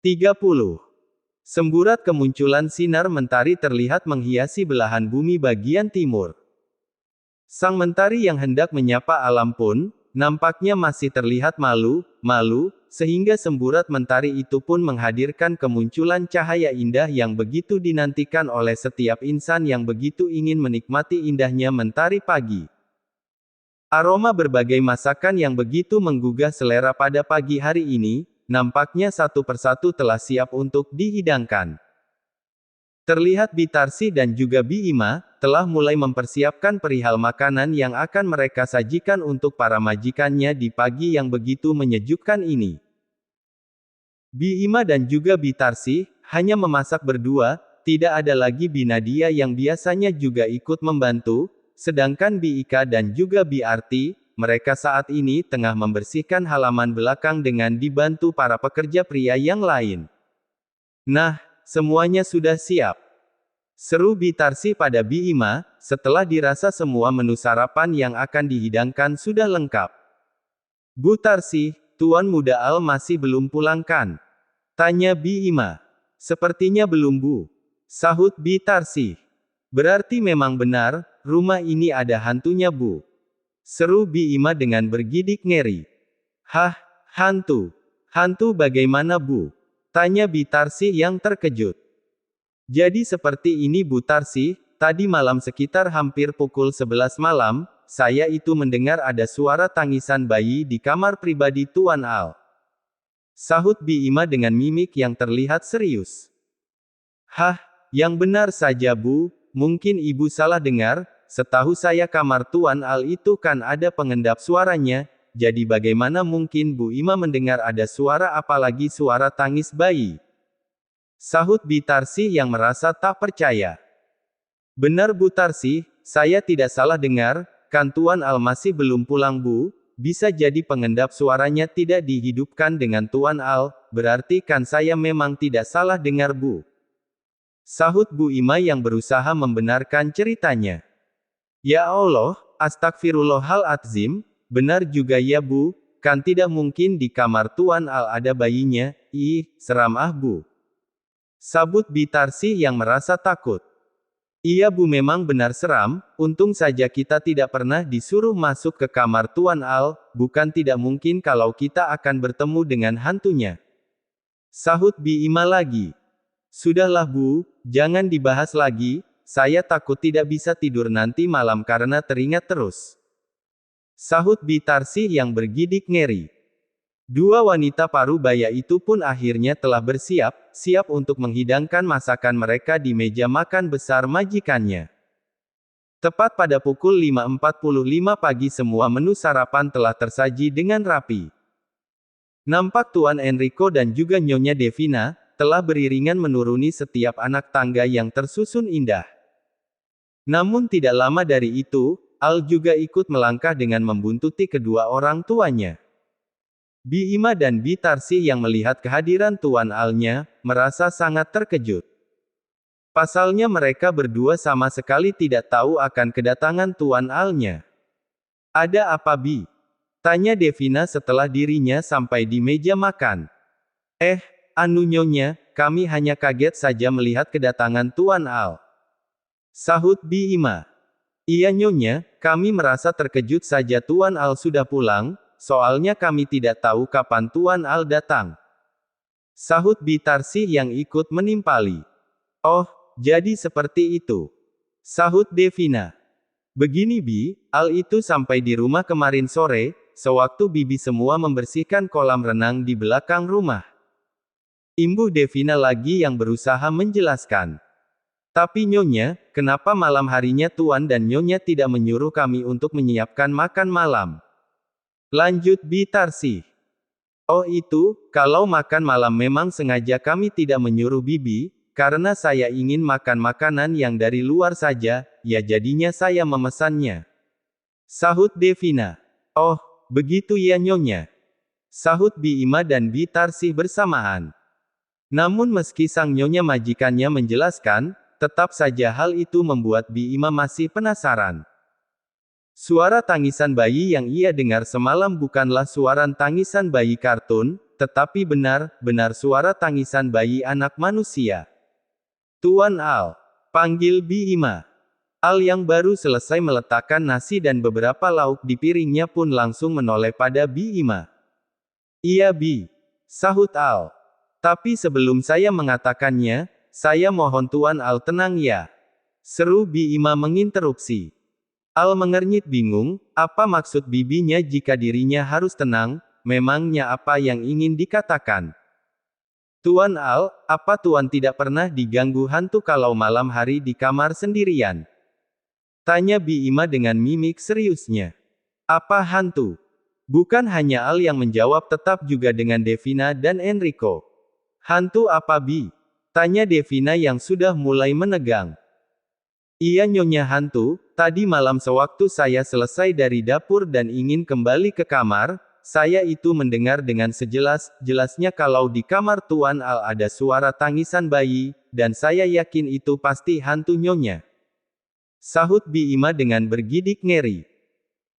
30. Semburat kemunculan sinar mentari terlihat menghiasi belahan bumi bagian timur. Sang mentari yang hendak menyapa alam pun, nampaknya masih terlihat malu, sehingga semburat mentari itu pun menghadirkan kemunculan cahaya indah yang begitu dinantikan oleh setiap insan yang begitu ingin menikmati indahnya mentari pagi. Aroma berbagai masakan yang begitu menggugah selera pada pagi hari ini, nampaknya satu persatu telah siap untuk dihidangkan. Terlihat Bitarsi dan juga Bima telah mulai mempersiapkan perihal makanan yang akan mereka sajikan untuk para majikannya di pagi yang begitu menyejukkan ini. Bima dan juga Bitarsi hanya memasak berdua, tidak ada lagi Binadia yang biasanya juga ikut membantu, sedangkan Ika dan juga Arti, mereka saat ini tengah membersihkan halaman belakang dengan dibantu para pekerja pria yang lain. Nah, semuanya sudah siap. Seru Bitarsi pada Bima, setelah dirasa semua menu sarapan yang akan dihidangkan sudah lengkap. Bu Tarsi, Tuan Muda Al masih belum pulang kan? Tanya Bima. Sepertinya belum Bu. Sahut Bitarsi. Berarti memang benar, rumah ini ada hantunya Bu. Seru Bima dengan bergidik ngeri. Hah, hantu? Hantu bagaimana Bu? Tanya Bitarsi yang terkejut. Jadi seperti ini Bu Tarsi, tadi malam sekitar hampir pukul 11 malam, saya itu mendengar ada suara tangisan bayi di kamar pribadi Tuan Al. Sahut Bima dengan mimik yang terlihat serius. Hah, yang benar saja Bu, mungkin Ibu salah dengar, setahu saya kamar Tuan Al itu kan ada pengendap suaranya, jadi bagaimana mungkin Bu Ima mendengar ada suara apalagi suara tangis bayi? Sahut Bitarsi yang merasa tak percaya. Benar Bu Tarsi, saya tidak salah dengar, kan Tuan Al masih belum pulang Bu, bisa jadi pengendap suaranya tidak dihidupkan dengan Tuan Al, berarti kan saya memang tidak salah dengar Bu. Sahut Bu Ima yang berusaha membenarkan ceritanya. Ya Allah, astagfirullahaladzim, benar juga ya Bu, kan tidak mungkin di kamar Tuan Al ada bayinya, ih, seram ah Bu. Sabut Bitarsi yang merasa takut. Iya Bu memang benar seram, untung saja kita tidak pernah disuruh masuk ke kamar Tuan Al, bukan tidak mungkin kalau kita akan bertemu dengan hantunya. Sahut Bima lagi. Sudahlah Bu, jangan dibahas lagi, saya takut tidak bisa tidur nanti malam karena teringat terus. Sahut Bitarsi yang bergidik ngeri. Dua wanita parubaya itu pun akhirnya telah siap untuk menghidangkan masakan mereka di meja makan besar majikannya. Tepat pada pukul 5.45 pagi semua menu sarapan telah tersaji dengan rapi. Nampak Tuan Enrico dan juga Nyonya Devina telah beriringan menuruni setiap anak tangga yang tersusun indah. Namun tidak lama dari itu, Al juga ikut melangkah dengan membuntuti kedua orang tuanya. Bima dan Bitarsi yang melihat kehadiran Tuan Alnya, merasa sangat terkejut. Pasalnya mereka berdua sama sekali tidak tahu akan kedatangan Tuan Alnya. Ada apa Bi? Tanya Devina setelah dirinya sampai di meja makan. Anu Nyonya, kami hanya kaget saja melihat kedatangan Tuan Al. Sahut Bima. Iya Nyonya, kami merasa terkejut saja Tuan Al sudah pulang, soalnya kami tidak tahu kapan Tuan Al datang. Sahut Bitarsi yang ikut menimpali. Oh, jadi seperti itu. Sahut Devina. Begini Bi, Al itu sampai di rumah kemarin sore, sewaktu Bibi semua membersihkan kolam renang di belakang rumah. Imbu Devina lagi yang berusaha menjelaskan. Tapi Nyonya, kenapa malam harinya Tuan dan Nyonya tidak menyuruh kami untuk menyiapkan makan malam? Lanjut Bitarsi. Oh itu, kalau makan malam memang sengaja kami tidak menyuruh Bibi, karena saya ingin makan makanan yang dari luar saja, ya jadinya saya memesannya. Sahut Devina. Oh, begitu ya Nyonya. Sahut Bima dan Bitarsi bersamaan. Namun meski sang Nyonya majikannya menjelaskan, tetap saja hal itu membuat Bima masih penasaran. Suara tangisan bayi yang ia dengar semalam bukanlah suara tangisan bayi kartun, tetapi benar-benar suara tangisan bayi anak manusia. Tuan Al, panggil Bi Ima. Al yang baru selesai meletakkan nasi dan beberapa lauk di piringnya pun langsung menoleh pada Bi Ima. Iya Bi, sahut Al. Tapi sebelum saya mengatakannya, saya mohon Tuan Al tenang ya. Seru Bi Ima menginterupsi. Al mengernyit bingung, apa maksud bibinya jika dirinya harus tenang, memangnya apa yang ingin dikatakan? Tuan Al, apa Tuan tidak pernah diganggu hantu kalau malam hari di kamar sendirian? Tanya Bi Ima dengan mimik seriusnya. Apa hantu? Bukan hanya Al yang menjawab tetap juga dengan Devina dan Enrico. Hantu apa Bi? Tanya Devina yang sudah mulai menegang. Iya Nyonya hantu, tadi malam sewaktu saya selesai dari dapur dan ingin kembali ke kamar, saya itu mendengar dengan sejelas-jelasnya kalau di kamar Tuan Al ada suara tangisan bayi, dan saya yakin itu pasti hantu Nyonya. Sahut Bi Ima dengan bergidik ngeri.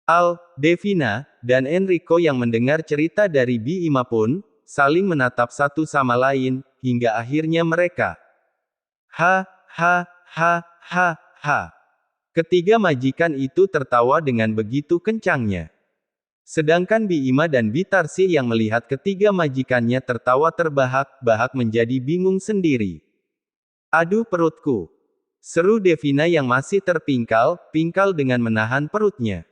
Al, Devina, dan Enrico yang mendengar cerita dari Bi Ima pun, saling menatap satu sama lain, hingga akhirnya mereka. Ha. Ketiga majikan itu tertawa dengan begitu kencangnya. Sedangkan Bi Ima dan Bi Tarsih yang melihat ketiga majikannya tertawa terbahak-bahak menjadi bingung sendiri. Aduh perutku. Seru Devina yang masih terpingkal dengan menahan perutnya.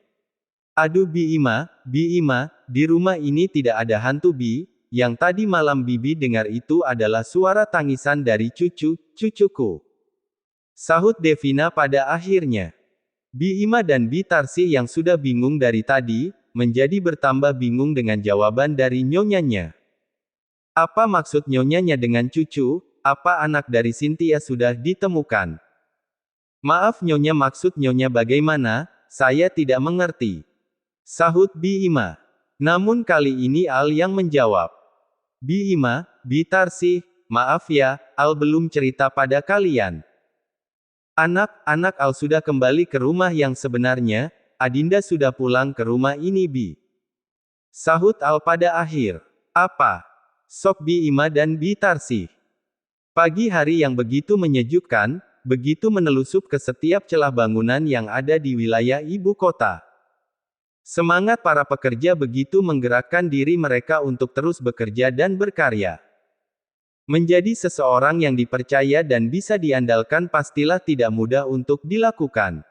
Aduh Bi Ima, di rumah ini tidak ada hantu Bi, yang tadi malam Bibi dengar itu adalah suara tangisan dari cucuku. Sahut Devina pada akhirnya. Bi Ima dan Bi Tarsih yang sudah bingung dari tadi, menjadi bertambah bingung dengan jawaban dari nyonyanya. Apa maksud nyonyanya dengan cucu? Apa anak dari Cynthia sudah ditemukan? Maaf Nyonya, maksud Nyonya bagaimana? Saya tidak mengerti. Sahut Bi Ima. Namun kali ini Al yang menjawab. Bi Ima, Bi Tarsih, maaf ya, Al belum cerita pada kalian. Anak-anak Al sudah kembali ke rumah yang sebenarnya, Adinda sudah pulang ke rumah ini Bi. Sahut Al pada akhir. Apa? Sok Bi Ima dan Bi Tarsih. Pagi hari yang begitu menyejukkan, begitu menelusup ke setiap celah bangunan yang ada di wilayah ibu kota. Semangat para pekerja begitu menggerakkan diri mereka untuk terus bekerja dan berkarya. Menjadi seseorang yang dipercaya dan bisa diandalkan pastilah tidak mudah untuk dilakukan.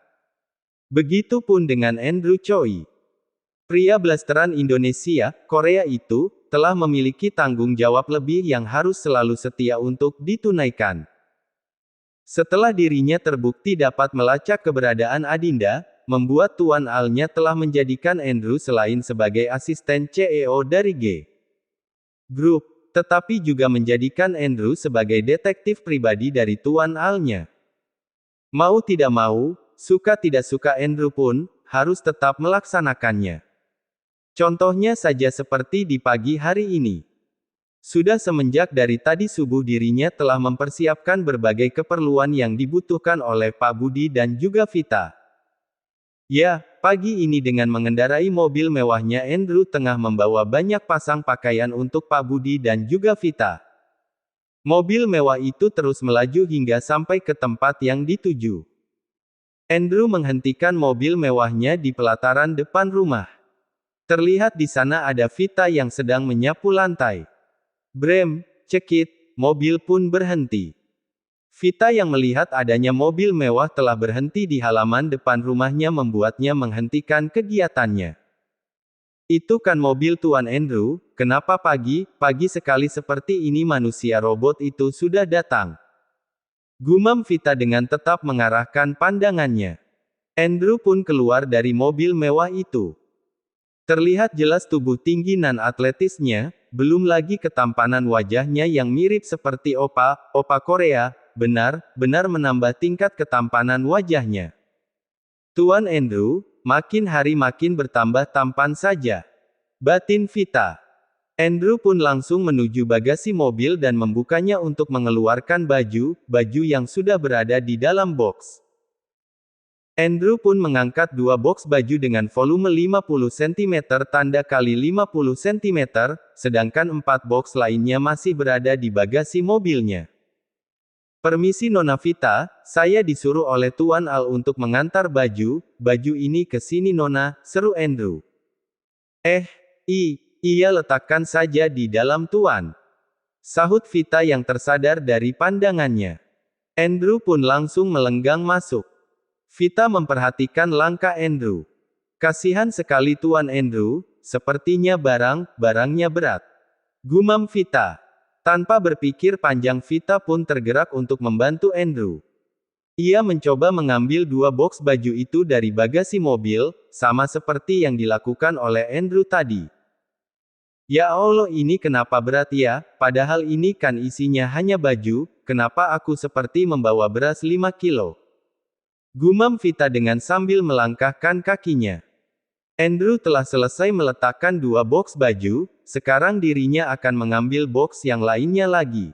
Begitupun dengan Andrew Choi. Pria blasteran Indonesia, Korea itu, telah memiliki tanggung jawab lebih yang harus selalu setia untuk ditunaikan. Setelah dirinya terbukti dapat melacak keberadaan Adinda, membuat Tuan Al-nya telah menjadikan Andrew selain sebagai asisten CEO dari G Group, tetapi juga menjadikan Andrew sebagai detektif pribadi dari Tuan Al-nya. Mau tidak mau, suka tidak suka Andrew pun, harus tetap melaksanakannya. Contohnya saja seperti di pagi hari ini. Sudah semenjak dari tadi subuh dirinya telah mempersiapkan berbagai keperluan yang dibutuhkan oleh Pak Budi dan juga Vita. Ya, pagi ini dengan mengendarai mobil mewahnya Andrew tengah membawa banyak pasang pakaian untuk Pak Budi dan juga Vita. Mobil mewah itu terus melaju hingga sampai ke tempat yang dituju. Andrew menghentikan mobil mewahnya di pelataran depan rumah. Terlihat di sana ada Vita yang sedang menyapu lantai. Brem, cekit, mobil pun berhenti. Vita yang melihat adanya mobil mewah telah berhenti di halaman depan rumahnya membuatnya menghentikan kegiatannya. Itu kan mobil Tuan Andrew, kenapa pagi sekali seperti ini manusia robot itu sudah datang? Gumam Vita dengan tetap mengarahkan pandangannya. Andrew pun keluar dari mobil mewah itu. Terlihat jelas tubuh tinggi nan atletisnya, belum lagi ketampanan wajahnya yang mirip seperti opa Korea, benar-benar menambah tingkat ketampanan wajahnya. Tuan Andrew, makin hari makin bertambah tampan saja. Batin Vita. Andrew pun langsung menuju bagasi mobil dan membukanya untuk mengeluarkan baju yang sudah berada di dalam box. Andrew pun mengangkat dua boks baju dengan volume 50 cm tanda kali 50 cm, sedangkan 4 boks lainnya masih berada di bagasi mobilnya. "Permisi Nona Vita, saya disuruh oleh Tuan Al untuk mengantar baju ini ke sini Nona," seru Andrew. Iya letakkan saja di dalam Tuan," sahut Vita yang tersadar dari pandangannya. Andrew pun langsung melenggang masuk. Vita memperhatikan langkah Andrew. "Kasihan sekali Tuan Andrew, sepertinya barangnya berat," gumam Vita. Tanpa berpikir panjang Vita pun tergerak untuk membantu Andrew. Ia mencoba mengambil dua boks baju itu dari bagasi mobil, sama seperti yang dilakukan oleh Andrew tadi. "Ya Allah ini kenapa berat ya, padahal ini kan isinya hanya baju, kenapa aku seperti membawa beras 5 kilo?" gumam Vita dengan sambil melangkahkan kakinya. Andrew telah selesai meletakkan dua boks baju, sekarang dirinya akan mengambil boks yang lainnya lagi.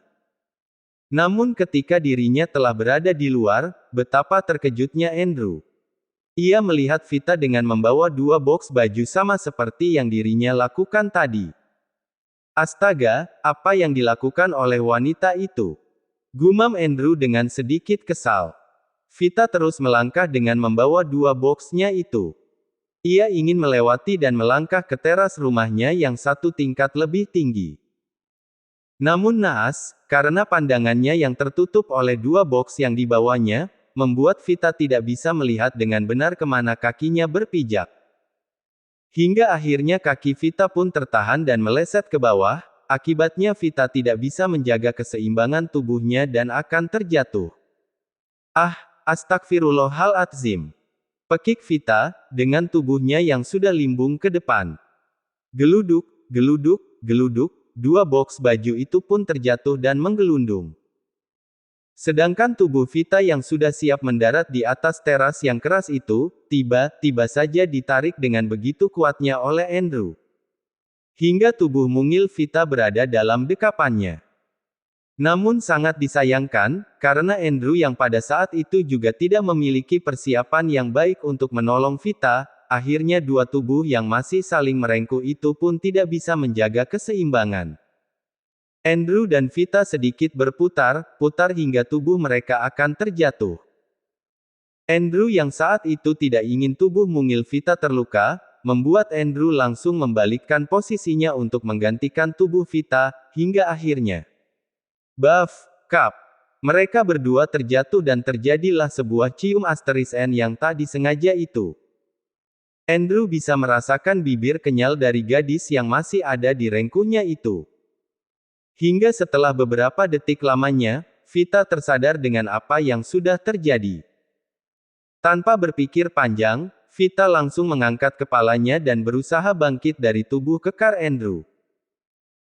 Namun ketika dirinya telah berada di luar, betapa terkejutnya Andrew. Ia melihat Vita dengan membawa dua boks baju sama seperti yang dirinya lakukan tadi. "Astaga, apa yang dilakukan oleh wanita itu?" gumam Andrew dengan sedikit kesal. Vita terus melangkah dengan membawa dua boksnya itu. Ia ingin melewati dan melangkah ke teras rumahnya yang satu tingkat lebih tinggi. Namun naas, karena pandangannya yang tertutup oleh dua boks yang dibawanya, membuat Vita tidak bisa melihat dengan benar kemana kakinya berpijak. Hingga akhirnya kaki Vita pun tertahan dan meleset ke bawah, akibatnya Vita tidak bisa menjaga keseimbangan tubuhnya dan akan terjatuh. Astagfirullahaladzim. Pekik Vita, dengan tubuhnya yang sudah limbung ke depan. Geluduk, geluduk, geluduk, dua boks baju itu pun terjatuh dan menggelundung. Sedangkan tubuh Vita yang sudah siap mendarat di atas teras yang keras itu, tiba-tiba saja ditarik dengan begitu kuatnya oleh Andrew. Hingga tubuh mungil Vita berada dalam dekapannya. Namun sangat disayangkan, karena Andrew yang pada saat itu juga tidak memiliki persiapan yang baik untuk menolong Vita, akhirnya dua tubuh yang masih saling merengkuh itu pun tidak bisa menjaga keseimbangan. Andrew dan Vita sedikit berputar-putar hingga tubuh mereka akan terjatuh. Andrew yang saat itu tidak ingin tubuh mungil Vita terluka, membuat Andrew langsung membalikkan posisinya untuk menggantikan tubuh Vita, hingga akhirnya kap. Mereka berdua terjatuh dan terjadilah sebuah cium asteris N yang tak disengaja itu. Andrew bisa merasakan bibir kenyal dari gadis yang masih ada di rengkuhnya itu. Hingga setelah beberapa detik lamanya, Vita tersadar dengan apa yang sudah terjadi. Tanpa berpikir panjang, Vita langsung mengangkat kepalanya dan berusaha bangkit dari tubuh kekar Andrew.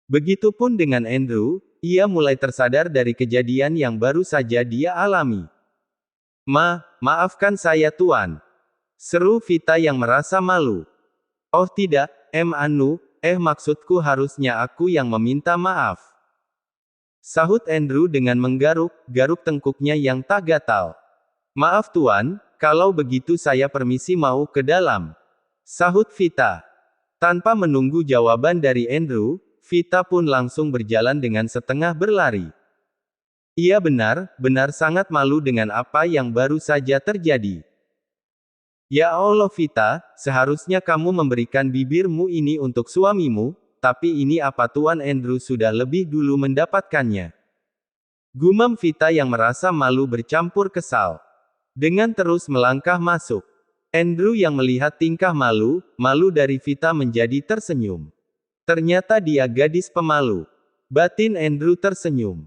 Begitupun dengan Andrew, ia mulai tersadar dari kejadian yang baru saja dia alami. Maafkan saya Tuan," seru Vita yang merasa malu. "Oh tidak, maksudku harusnya aku yang meminta maaf," sahut Andrew dengan menggaruk tengkuknya yang tak gatal. "Maaf Tuan, kalau begitu saya permisi mau ke dalam," sahut Vita. Tanpa menunggu jawaban dari Andrew, Vita pun langsung berjalan dengan setengah berlari. Ia benar-benar sangat malu dengan apa yang baru saja terjadi. "Ya Allah Vita, seharusnya kamu memberikan bibirmu ini untuk suamimu, tapi ini apa Tuan Andrew sudah lebih dulu mendapatkannya," gumam Vita yang merasa malu bercampur kesal. Dengan terus melangkah masuk, Andrew yang melihat tingkah malu dari Vita menjadi tersenyum. Ternyata dia gadis pemalu. Batin Andrew tersenyum.